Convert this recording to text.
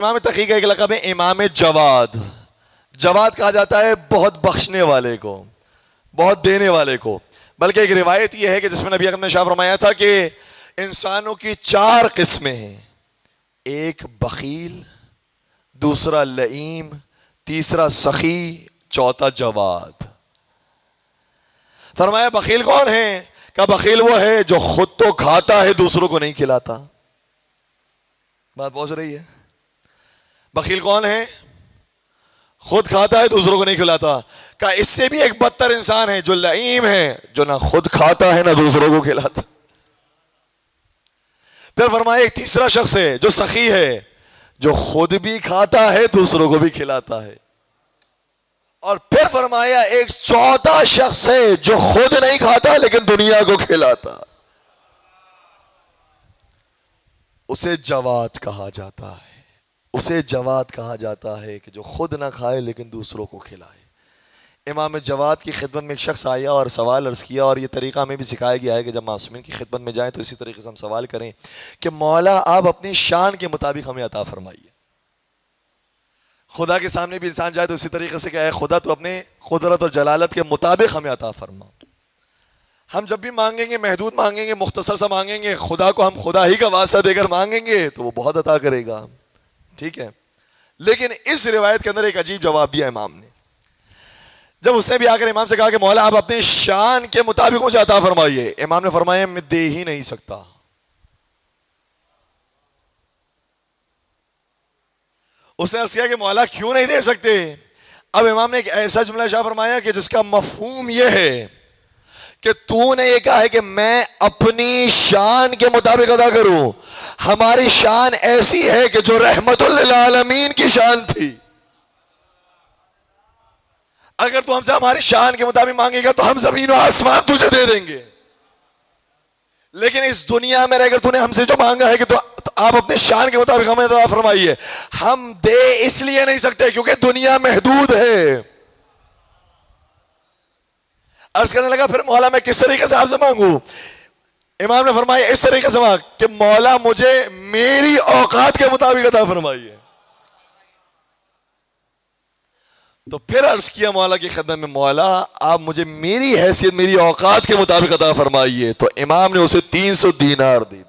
امام تقی کا ایک لقب ہے امام جواد. جواد کہا جاتا ہے بہت بخشنے والے کو، بہت دینے والے کو. بلکہ ایک روایت یہ ہے کہ جس میں نبی اکرم نے شاہ فرمایا تھا کہ انسانوں کی 4 قسمیں ہیں: ایک بخیل، دوسرا لئیم، تیسرا سخی، چوتھا جواد. فرمایا بخیل کون ہے؟ کہ بخیل وہ ہے جو خود تو کھاتا ہے دوسروں کو نہیں کھلاتا. بات پہنچ رہی ہے؟ بخیل کون ہے؟ خود کھاتا ہے دوسروں کو نہیں کھلاتا. کہ اس سے بھی ایک بدتر انسان ہے جو لئیم ہے، جو نہ خود کھاتا ہے نہ دوسروں کو کھلاتا. پھر فرمایا ایک تیسرا شخص ہے جو سخی ہے، جو خود بھی کھاتا ہے دوسروں کو بھی کھلاتا ہے. اور پھر فرمایا ایک چوتھا شخص ہے جو خود نہیں کھاتا لیکن دنیا کو کھلاتا. اسے جواد کہا جاتا ہے. اسے جواد کہا جاتا ہے کہ جو خود نہ کھائے لیکن دوسروں کو کھلائے. امام جواد کی خدمت میں ایک شخص آیا اور سوال عرض کیا، اور یہ طریقہ ہمیں بھی سکھایا گیا ہے کہ جب معصومین کی خدمت میں جائیں تو اسی طریقے سے ہم سوال کریں کہ مولا آپ اپنی شان کے مطابق ہمیں عطا فرمائیے. خدا کے سامنے بھی انسان جائے تو اسی طریقے سے کہ اے خدا تو اپنے قدرت اور جلالت کے مطابق ہمیں عطا فرما. ہم جب بھی مانگیں گے محدود مانگیں گے، مختصر سا مانگیں گے، خدا کو ہم خدا ہی کا واسطہ دے کر مانگیں گے تو وہ بہت عطا کرے گا. ٹھیک ہے، لیکن اس روایت کے اندر ایک عجیب جواب دیا امام نے. جب اس نے بھی آ کر امام سے کہا کہ مولا آپ اپنی شان کے مطابق مجھے عطا فرمائیے، امام نے فرمایا میں دے ہی نہیں سکتا. اس نے عرض کیا کہ مولا کیوں نہیں دے سکتے؟ اب امام نے ایک ایسا جملہ شاہ فرمایا کہ جس کا مفہوم یہ ہے کہ تو نے یہ کہا ہے کہ میں اپنی شان کے مطابق ادا کروں. ہماری شان ایسی ہے کہ جو رحمت للعالمین کی شان تھی. اگر تو ہم سے ہماری شان کے مطابق مانگے گا تو ہم زمین و آسمان تجھے دے دیں گے. لیکن اس دنیا میں رہ کر تو نے ہم سے جو مانگا ہے کہ تو آپ اپنے شان کے مطابق ہمیں عطا فرمائیے، ہم دے اس لیے نہیں سکتے کیونکہ دنیا محدود ہے. عرض کرنے لگا پھر مولا میں کس طریقے سے آپ سے مانگوں؟ امام نے فرمایا اس طریقے سے مانگ کہ مولا مجھے میری اوقات کے مطابق عطا فرمائیے. تو پھر عرض کیا مولا کی خدمت میں مولا آپ مجھے میری حیثیت میری اوقات کے مطابق عطا فرمائیے. تو امام نے اسے 300 دینار دی.